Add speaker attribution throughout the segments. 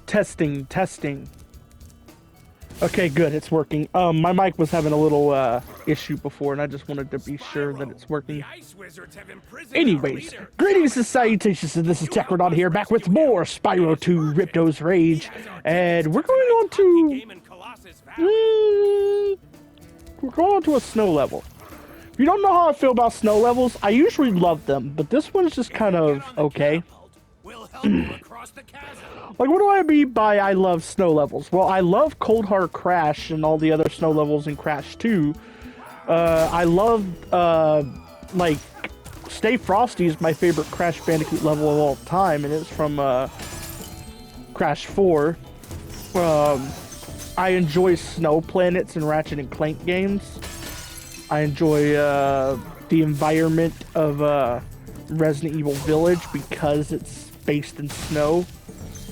Speaker 1: Testing, testing. Okay, good, it's working. My mic was having a little issue before, and I just wanted to be sure that it's working. Anyways, greetings and salutations, and this is Techrodon here, back with more Spyro 2 Ripto's Rage, and we're going on to... we're going on to a snow level. If you don't know how I feel about snow levels, I usually love them, but this one's just kind of okay. Like, what do I mean by I love snow levels? Well, I love Cold Hard Crash and all the other snow levels in Crash 2. I love, like, Stay Frosty is my favorite Crash Bandicoot level of all time, and it's from, Crash 4. I enjoy Snow Planets and Ratchet and Clank games. I enjoy, the environment of, Resident Evil Village because it's based in snow.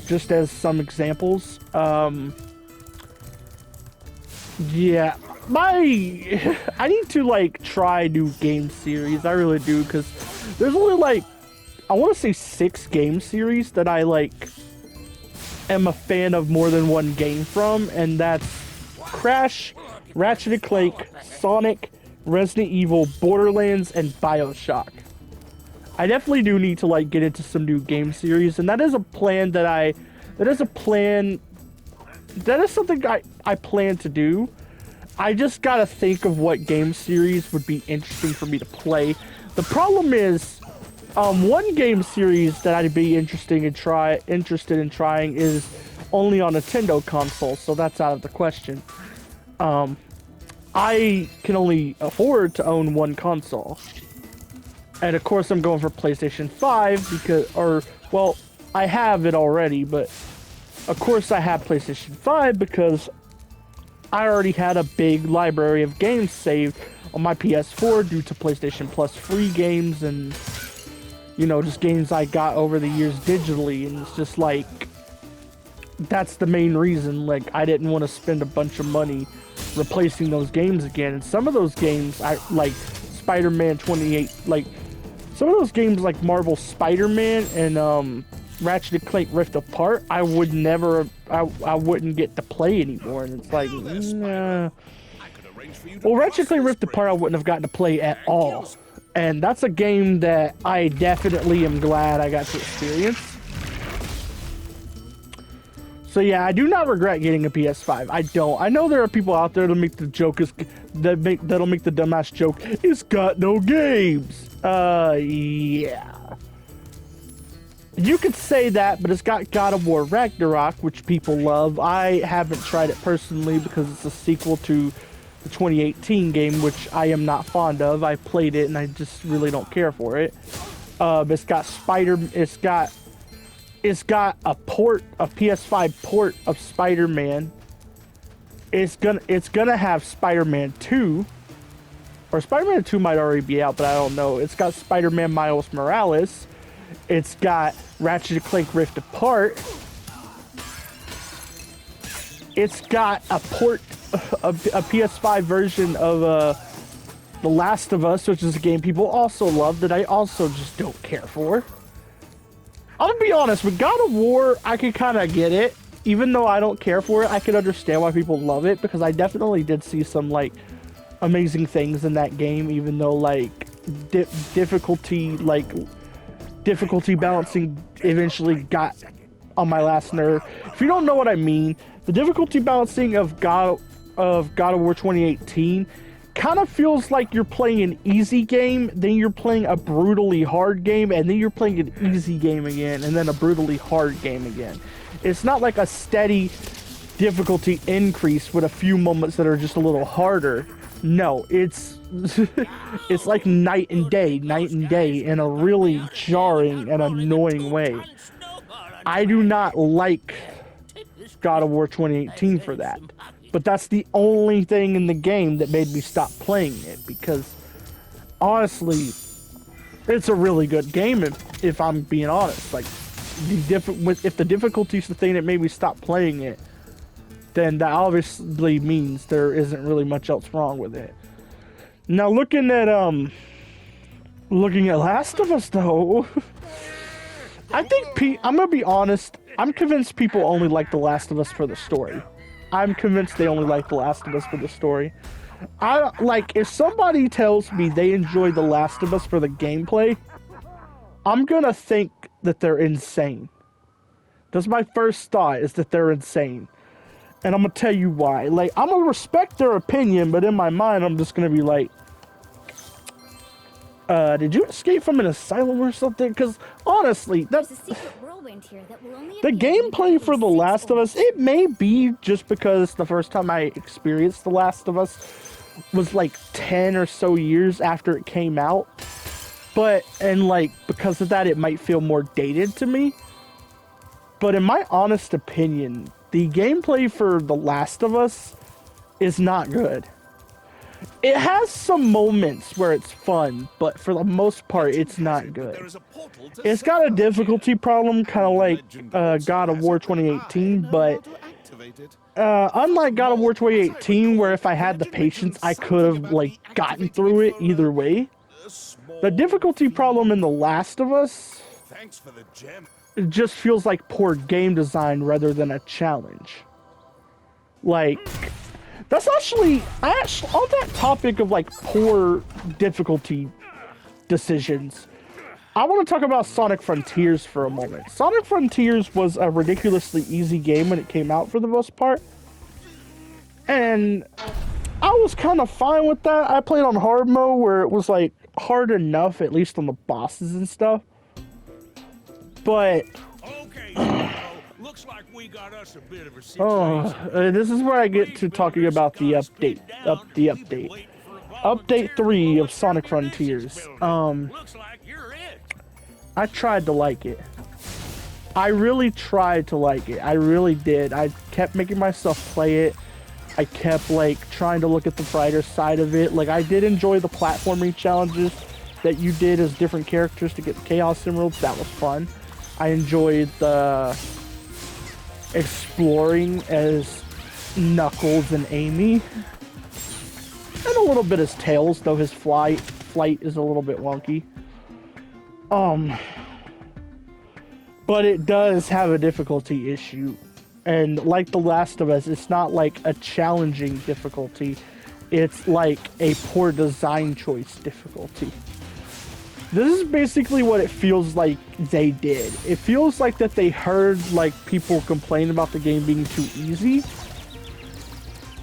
Speaker 1: Just as some examples, yeah, I need to, like, try new game series, I really do, because there's only, like, I want to say 6 game series that I, like, am a fan of more than one game from, and that's Crash, Ratchet and Clank, Sonic, Resident Evil, Borderlands, and BioShock. I definitely do need to, like, get into some new game series, and that is a plan that is something I plan to do. I just gotta think of what game series would be interesting for me to play. The problem is, one game series that I'd be interested in trying is only on Nintendo console, so that's out of the question. I can only afford to own one console. And of course I'm going for PlayStation 5 because, well, I have it already, but of course I have PlayStation 5 because I already had a big library of games saved on my PS4 due to PlayStation Plus free games and, you know, just games I got over the years digitally, and it's just like, that's the main reason. Like, I didn't want to spend a bunch of money replacing those games again, and some of those games, like Spider-Man 28, like, some of those games like Marvel Spider-Man and Ratchet and Clank Rift Apart, I wouldn't get to play anymore, and it's like, nah. Well, Ratchet and Clank Rift Apart I wouldn't have gotten to play at all, and that's a game that I definitely am glad I got to experience. So yeah, I do not regret getting a PS5. I don't. I know there are people out there that'll make the dumbass joke, it's got no games. Yeah. You could say that, but it's got God of War Ragnarok, which people love. I haven't tried it personally because it's a sequel to the 2018 game, which I am not fond of. I played it and I just really don't care for it. It's got a PS5 port of Spider-Man. It's gonna have Spider-Man 2. Or Spider-Man 2 might already be out, but I don't know. It's got Spider-Man Miles Morales. It's got Ratchet and Clank Rift Apart. It's got a PS5 version of The Last of Us, which is a game people also love that I also just don't care for. I'm gonna be honest, with God of War, I can kind of get it. Even though I don't care for it, I can understand why people love it, because I definitely did see some, like, amazing things in that game, even though, like, difficulty balancing eventually got on my last nerve. If you don't know what I mean, the difficulty balancing of God of War 2018 kind of feels like you're playing an easy game, then you're playing a brutally hard game, and then you're playing an easy game again, and then a brutally hard game again. It's not like a steady difficulty increase with a few moments that are just a little harder. No, it's it's like night and day in a really jarring and annoying way. I do not like God of War 2018 for that. But that's the only thing in the game that made me stop playing it, because honestly, it's a really good game if I'm being honest. Like, if the difficulty is the thing that made me stop playing it, then that obviously means there isn't really much else wrong with it. Now, looking at Last of Us, though, I think I'm gonna be honest, I'm convinced people only like The Last of Us for the story. I'm convinced they only like The Last of Us for the story. If somebody tells me they enjoy The Last of Us for the gameplay, I'm gonna think that they're insane. That's my first thought, is that they're insane. And I'm gonna tell you why. Like, I'm gonna respect their opinion, but in my mind, I'm just gonna be like, did you escape from an asylum or something? Because honestly, the gameplay for The Last of Us, it may be just because the first time I experienced The Last of Us was like 10 or so years after it came out. And because of that, it might feel more dated to me. But in my honest opinion, the gameplay for The Last of Us is not good. It has some moments where it's fun, but for the most part, it's not good. It's got a difficulty problem, kind of like God of War 2018, but unlike God of War 2018, where if I had the patience, I could have gotten through it either way. The difficulty problem in The Last of Us, it just feels like poor game design rather than a challenge. That's actually, on that topic of poor difficulty decisions, I want to talk about Sonic Frontiers for a moment. Sonic Frontiers was a ridiculously easy game when it came out for the most part. And I was kind of fine with that. I played on hard mode where it was hard enough, at least on the bosses and stuff. But looks like we got us a bit of a situation. This is where I get to talking about the update. Update 3 of Sonic Frontiers. I tried to like it. I really tried to like it. I really did. I kept making myself play it. I kept trying to look at the brighter side of it. I did enjoy the platforming challenges that you did as different characters to get the Chaos Emeralds. That was fun. I enjoyed the exploring as Knuckles and Amy, and a little bit as Tails, though his flight is a little bit wonky. But it does have a difficulty issue, and like The Last of Us, it's not a challenging difficulty. It's a poor design choice difficulty. This is basically what it feels like they did. It feels like that they heard people complain about the game being too easy,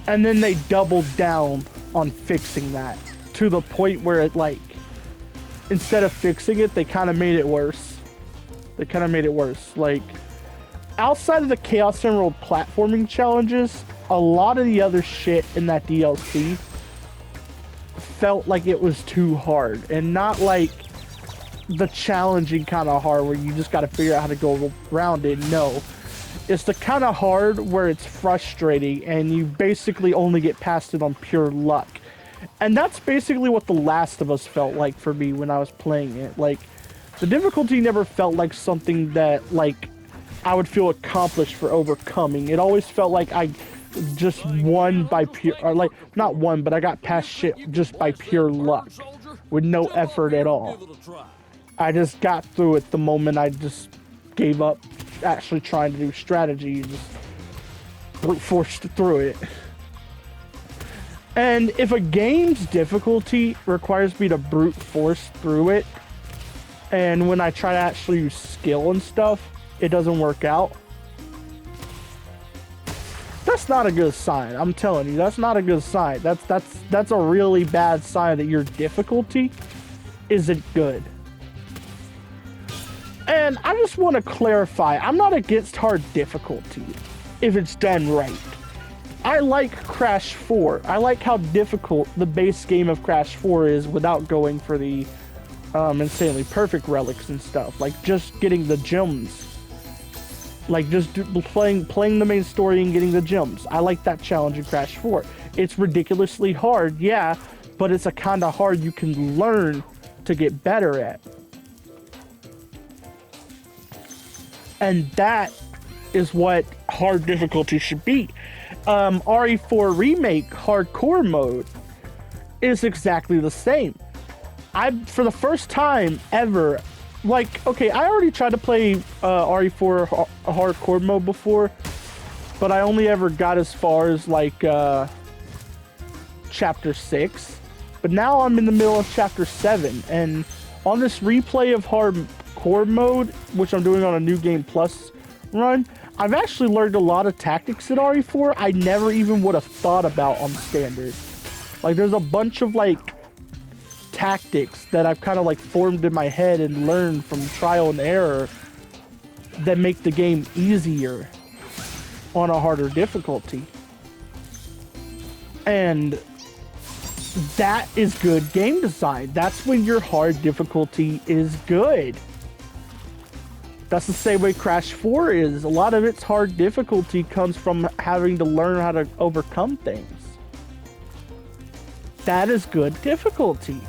Speaker 1: and then they doubled down on fixing that to the point where it instead of fixing it, they kind of made it worse. Outside of the Chaos Emerald platforming challenges, a lot of the other shit in that DLC felt like it was too hard, and not the challenging kind of hard where you just got to figure out how to go around it. No, it's the kind of hard where it's frustrating and you basically only get past it on pure luck. And that's basically what The Last of Us felt like for me when I was playing it. The difficulty never felt like something that I would feel accomplished for overcoming. It always felt like I just won by pure, or not won, but I got past shit just by pure luck with no effort at all. I just got through it the moment I just gave up actually trying to do strategy, just brute forced through it. And if a game's difficulty requires me to brute force through it, and when I try to actually use skill and stuff, it doesn't work out, that's not a good sign. I'm telling you, that's not a good sign. That's a really bad sign that your difficulty isn't good. And I just want to clarify, I'm not against hard difficulty if it's done right. I like Crash 4. I like how difficult the base game of Crash 4 is without going for the insanely perfect relics and stuff. Just getting the gems. Playing the main story and getting the gems. I like that challenge in Crash 4. It's ridiculously hard, yeah, but it's a kind of hard you can learn to get better at. And that is what hard difficulty should be. RE4 Remake Hardcore mode is exactly the same. For the first time ever, like, okay, I already tried to play RE4 hardcore mode before, but I only ever got as far as like chapter 6. But now I'm in the middle of chapter 7, and on this replay of hardcore mode, which I'm doing on a New Game Plus run, I've actually learned a lot of tactics in RE4 I never even would have thought about on standard. Like, there's a bunch of like tactics that I've kind of like formed in my head and learned from trial and error that make the game easier on a harder difficulty. And that is good game design. That's when your hard difficulty is good. That's the same way Crash 4 is. A lot of its hard difficulty comes from having to learn how to overcome things. That is good difficulty.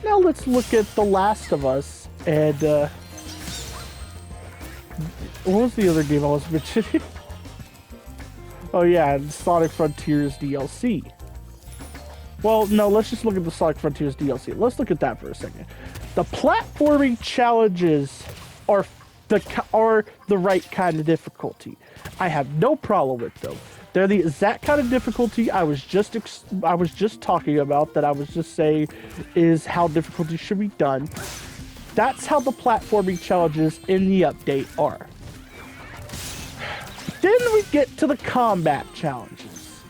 Speaker 1: Now let's look at The Last of Us, and what was the other game I was mentioning? Oh yeah, Sonic Frontiers DLC. Well, no, let's just look at the Sonic Frontiers DLC. Let's look at that for a second. The platforming challenges are the right kind of difficulty. I have no problem with them. They're the exact kind of difficulty I was just talking about, that I was just saying is how difficulty should be done. That's how the platforming challenges in the update are. Then we get to the combat challenges.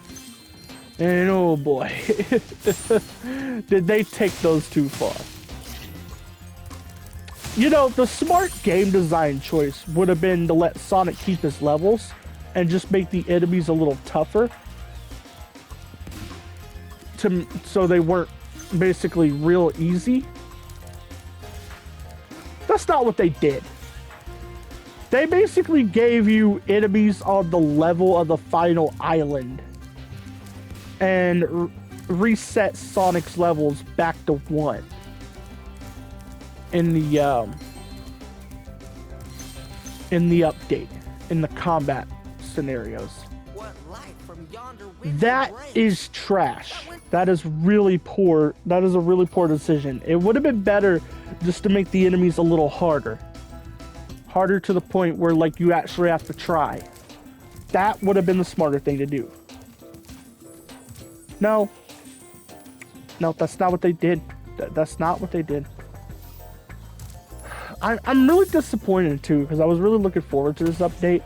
Speaker 1: And oh boy, did they take those too far. You know, the smart game design choice would have been to let Sonic keep his levels and just make the enemies a little tougher, so they weren't basically real easy. That's not what they did. They basically gave you enemies on the level of the final island and reset Sonic's levels back to 1 in the update, in the combat scenarios. That is trash. That is really poor. That is a really poor decision. It would have been better just to make the enemies a little harder. Harder to the point where, like, you actually have to try. That would have been the smarter thing to do. No, that's not what they did. That's not what they did. I'm really disappointed too, because I was really looking forward to this update.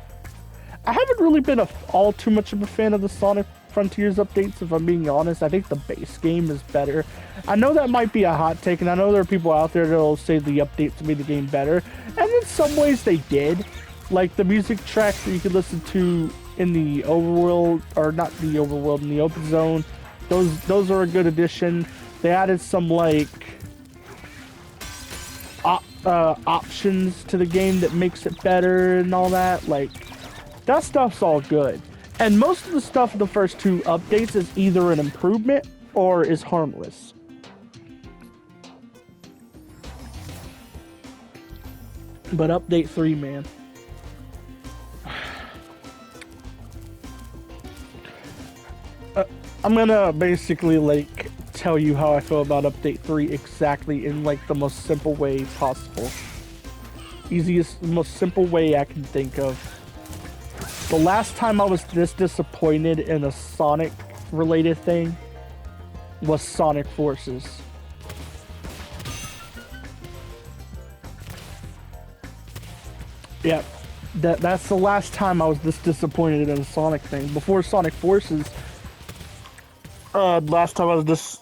Speaker 1: I haven't really been all too much of a fan of the Sonic Frontiers updates, if I'm being honest. I think the base game is better. I know that might be a hot take, and I know there are people out there that will say the updates made the game better, and in some ways they did. Like the music tracks that you could listen to in the overworld, or not the overworld, in the open zone, those are a good addition. They added some like options to the game that makes it better and all that. Like, that stuff's all good. And most of the stuff in the first 2 updates is either an improvement or is harmless. But update 3, man. I'm gonna basically like tell you how I feel about update 3 exactly in like the most simple way possible. Easiest, most simple way I can think of. The last time I was this disappointed in a Sonic related thing was Sonic Forces. Yeah, that's the last time I was this disappointed in a Sonic thing. Before Sonic Forces, last time I was this,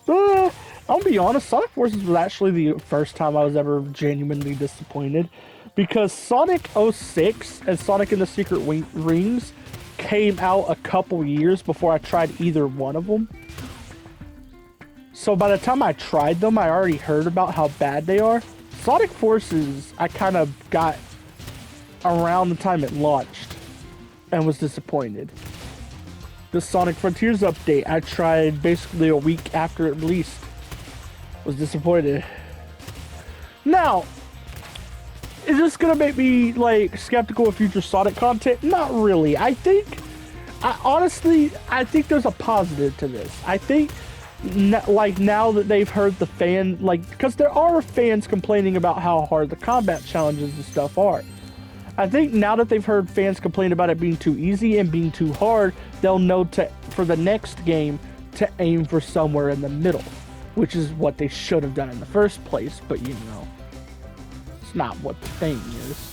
Speaker 1: I'll be honest, Sonic Forces was actually the first time I was ever genuinely disappointed, because Sonic 06 and Sonic and the Secret Rings came out a couple years before I tried either one of them. So by the time I tried them, I already heard about how bad they are. Sonic Forces, I kind of got around the time it launched and was disappointed. The Sonic Frontiers update, I tried basically a week after it released. Was disappointed. Now, is this gonna make me like skeptical of future Sonic content? Not really. Honestly, I think there's a positive to this. I think like now that they've heard the fan, like, because there are fans complaining about how hard the combat challenges and stuff are. I think now that they've heard fans complain about it being too easy and being too hard, they'll know for the next game to aim for somewhere in the middle, which is what they should have done in the first place, but you know, it's not what the thing is.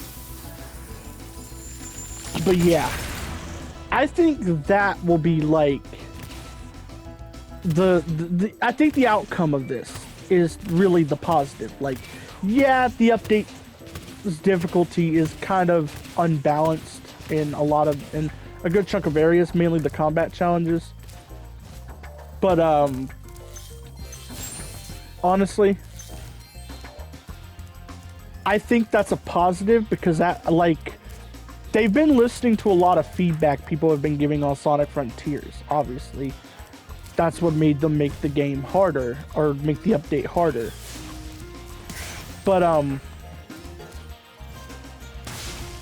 Speaker 1: But yeah, I think that will be like I think the outcome of this is really the positive. Like, yeah, the update's difficulty is kind of unbalanced in a good chunk of areas, mainly the combat challenges. But honestly, I think that's a positive because that, like, they've been listening to a lot of feedback people have been giving on Sonic Frontiers. Obviously, that's what made them make the game harder, or make the update harder. But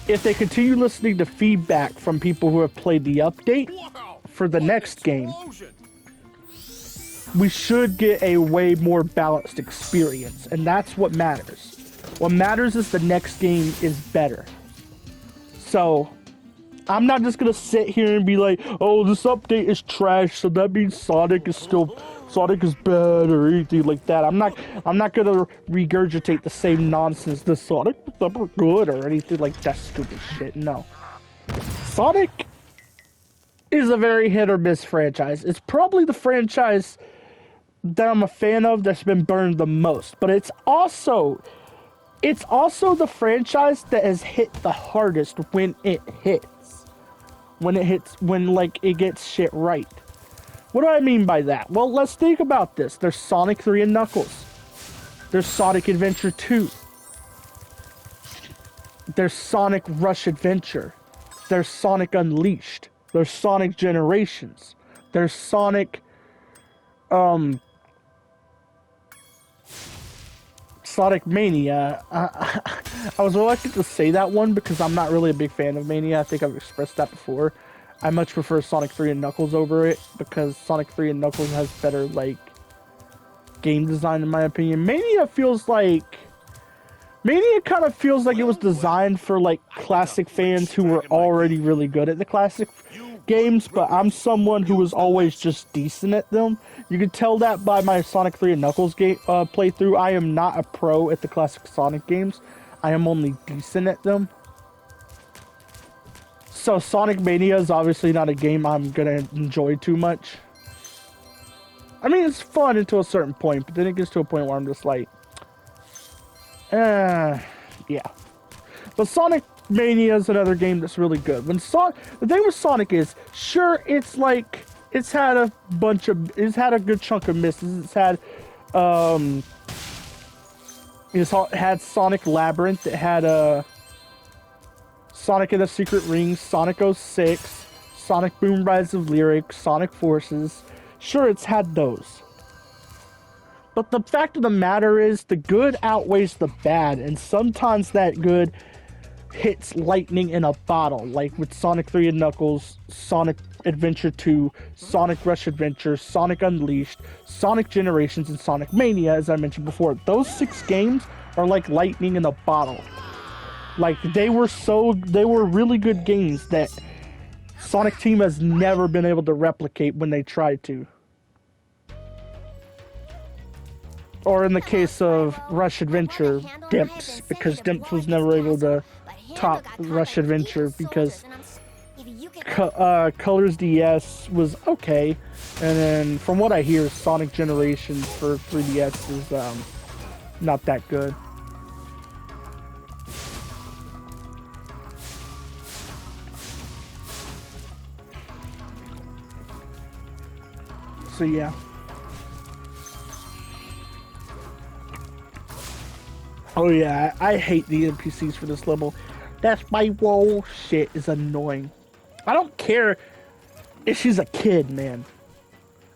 Speaker 1: if they continue listening to feedback from people who have played the update for the next game, we should get a way more balanced experience, and that's what matters. What matters is the next game is better. So, I'm not just gonna sit here and be like, oh, this update is trash, so that means Sonic is bad or anything like that. I'm not gonna regurgitate the same nonsense. The Sonic was never good or anything like that stupid shit. No. Sonic is a very hit or miss franchise. It's probably the franchise that I'm a fan of that's been burned the most, but it's also the franchise that has hit the hardest when it hits. When it gets shit right. What do I mean by that? Well, let's think about this. There's Sonic 3 and Knuckles. There's Sonic Adventure 2. There's Sonic Rush Adventure. There's Sonic Unleashed. There's Sonic Generations. There's Sonic Mania. I was reluctant to say that one because I'm not really a big fan of Mania. I think I've expressed that before. I much prefer Sonic 3 and Knuckles over it because Sonic 3 and Knuckles has better, like, game design in my opinion. Mania kind of feels like it was designed for, like, classic fans who were already really good at the classic games, but I'm someone who was always just decent at them. You can tell that by my Sonic 3 and Knuckles playthrough. I am not a pro at the classic Sonic games. I am only decent at them. So Sonic Mania is obviously not a game I'm gonna enjoy too much. I mean, it's fun until a certain point, but then it gets to a point where I'm just like, yeah. But Sonic Mania is another game that's really good. The thing with Sonic is, sure, it's like, it's had a good chunk of misses. It's had Sonic Labyrinth. It had Sonic and the Secret Rings, Sonic 06, Sonic Boom Rise of Lyric, Sonic Forces. Sure, it's had those. But the fact of the matter is, the good outweighs the bad, and sometimes that good hits lightning in a bottle, like with Sonic 3 and Knuckles, Sonic Adventure 2, Sonic Rush Adventure, Sonic Unleashed, Sonic Generations, and Sonic Mania, as I mentioned before. Those 6 games are like lightning in a bottle. Like, they were really good games that Sonic Team has never been able to replicate when they tried to. Or in the case of Rush Adventure, Dimps, because Dimps was never able to top Rush Adventure because Colors DS was okay, and then from what I hear, Sonic Generations for 3DS is not that good. So yeah. Oh yeah, I hate the NPCs for this level. That's my whoa shit is annoying. I don't care if she's a kid, man.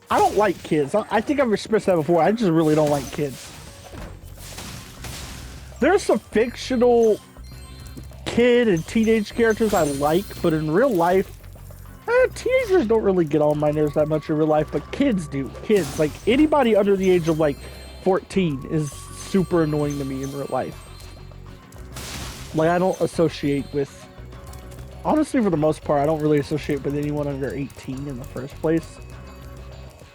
Speaker 1: I don't like kids. I think I've expressed that before. I just really don't like kids. There's some fictional kid and teenage characters I like, but in real life, Teenagers don't really get on my nerves that much in real life, but kids do. Kids, like anybody under the age of like 14 is super annoying to me in real life. Like I don't associate with, honestly for the most part, I don't really associate with anyone under 18 in the first place.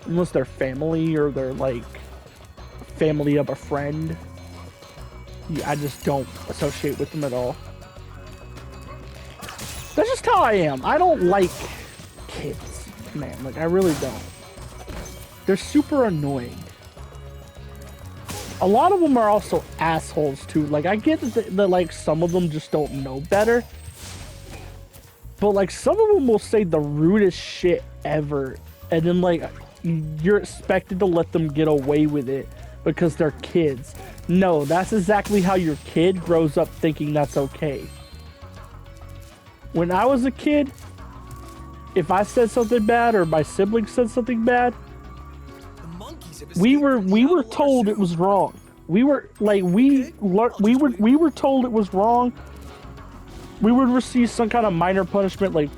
Speaker 1: Unless they're family or they're like family of a friend. Yeah, I just don't associate with them at all. That's just how I am. I don't like kids, man. Like, I really don't. They're super annoying. A lot of them are also assholes, too. Like, I get that, like, some of them just don't know better. But, like, some of them will say the rudest shit ever. And then, like, you're expected to let them get away with it because they're kids. No, that's exactly how your kid grows up thinking that's okay. When I was a kid, if I said something bad or my siblings said something bad, we were told it was wrong. We were like we were told it was wrong. We would receive some kind of minor punishment, like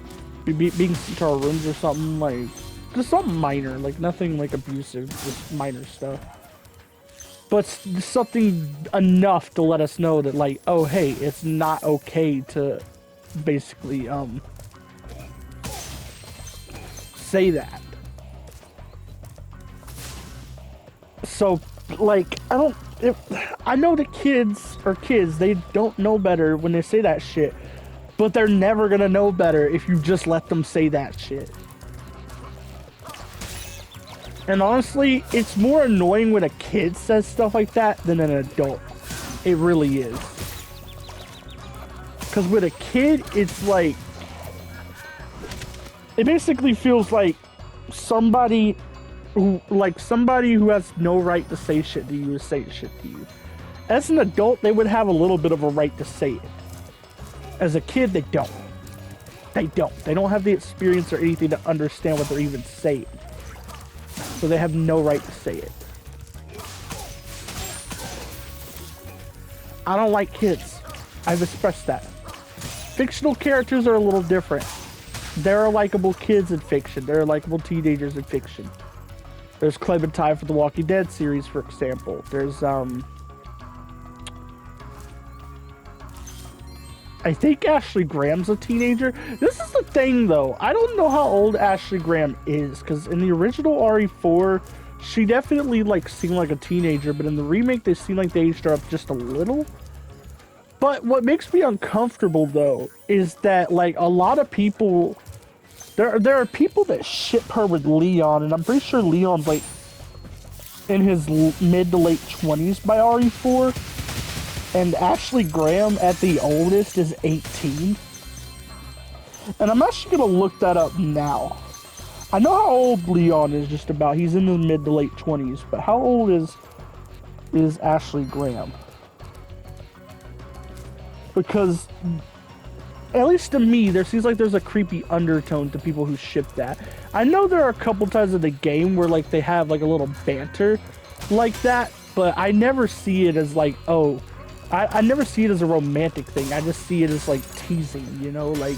Speaker 1: being sent to our rooms or something, like just something minor, like nothing like abusive, just minor stuff. But something enough to let us know that, like, oh hey, it's not okay to basically say that. So like I know that kids are kids, they don't know better when they say that shit, but they're never gonna know better if you just let them say that shit. And honestly, it's more annoying when a kid says stuff like that than an adult. It really is. Because with a kid, it's like, it basically feels like somebody who has no right to say shit to you is saying shit to you. As an adult, they would have a little bit of a right to say it. As a kid, they don't. They don't have the experience or anything to understand what they're even saying. So they have no right to say it. I don't like kids. I've expressed that. Fictional characters are a little different. There are likable kids in fiction. There are likable teenagers in fiction. There's Clementine for the Walking Dead series, for example. There's, I think Ashley Graham's a teenager. This is the thing, though. I don't know how old Ashley Graham is, because in the original RE4, she definitely, like, seemed like a teenager, but in the remake, they seem like they aged her up just a little. But what makes me uncomfortable, though, is that, like, a lot of people... There are people that ship her with Leon, and I'm pretty sure Leon's, like, in his mid to late 20s by RE4. And Ashley Graham, at the oldest, is 18. And I'm actually going to look that up now. I know how old Leon is just about. He's in the mid to late 20s. But how old is Ashley Graham? Because, at least to me, there seems like there's a creepy undertone to people who ship that. I know there are a couple times in the game where, like, they have, like, a little banter like that. But I never see it as, like, oh... I never see it as a romantic thing. I just see it as, like, teasing, you know? Like,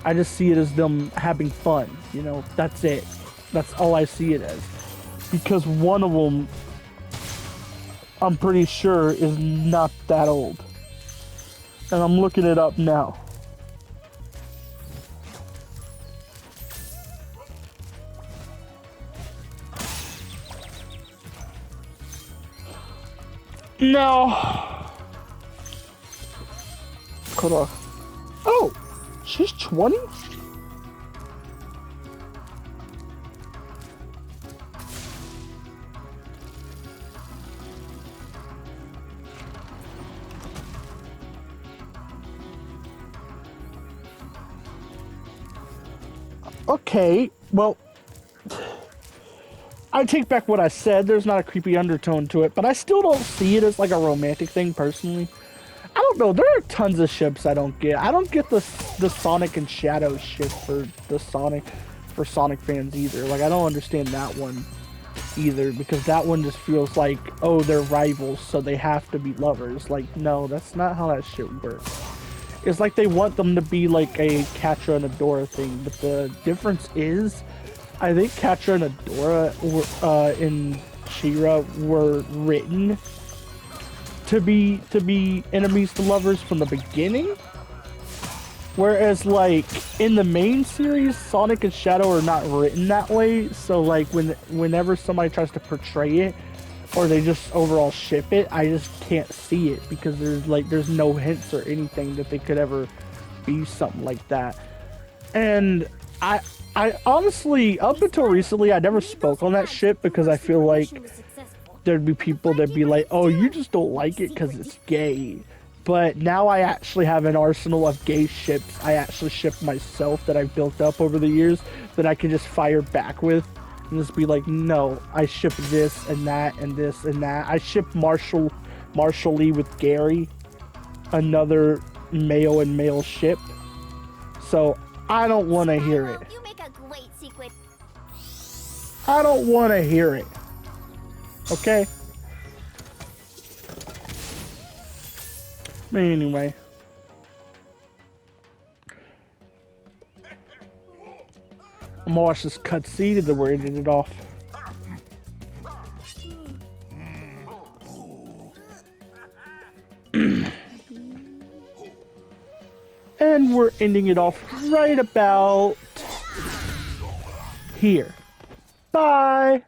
Speaker 1: I just see it as them having fun, you know? That's it. That's all I see it as. Because one of them, I'm pretty sure, is not that old. And I'm looking it up now. No. Hold on. Oh, she's 20? Okay, well, I take back what I said. There's not a creepy undertone to it, but I still don't see it as like a romantic thing personally. I don't know. There are tons of ships I don't get. I don't get the Sonic and Shadow ship for Sonic fans either. Like, I don't understand that one either, because that one just feels like, oh, they're rivals, so they have to be lovers. Like, no, that's not how that shit works. It's like they want them to be like a Catra and Adora thing, but the difference is, I think Catra and Adora in She-Ra were written to be enemies to lovers from the beginning. Whereas, like, in the main series, Sonic and Shadow are not written that way. So, like, whenever somebody tries to portray it, or they just overall ship it, I just can't see it because there's no hints or anything that they could ever be something like that. And I honestly, up until recently, I never spoke on that shit because I feel like there'd be people that'd be like, oh, you just don't like it because it's gay. But now I actually have an arsenal of gay ships I actually ship myself that I've built up over the years that I can just fire back with and just be like, no, I ship this and that and this and that. I ship Marshall Lee with Gary, another male and male ship. So I don't want to hear it.
Speaker 2: You make a great secret.
Speaker 1: I don't want to hear it. Okay? Anyway. I'm gonna watch this cutscene and then we're ending it off. And we're ending it off right about here. Bye!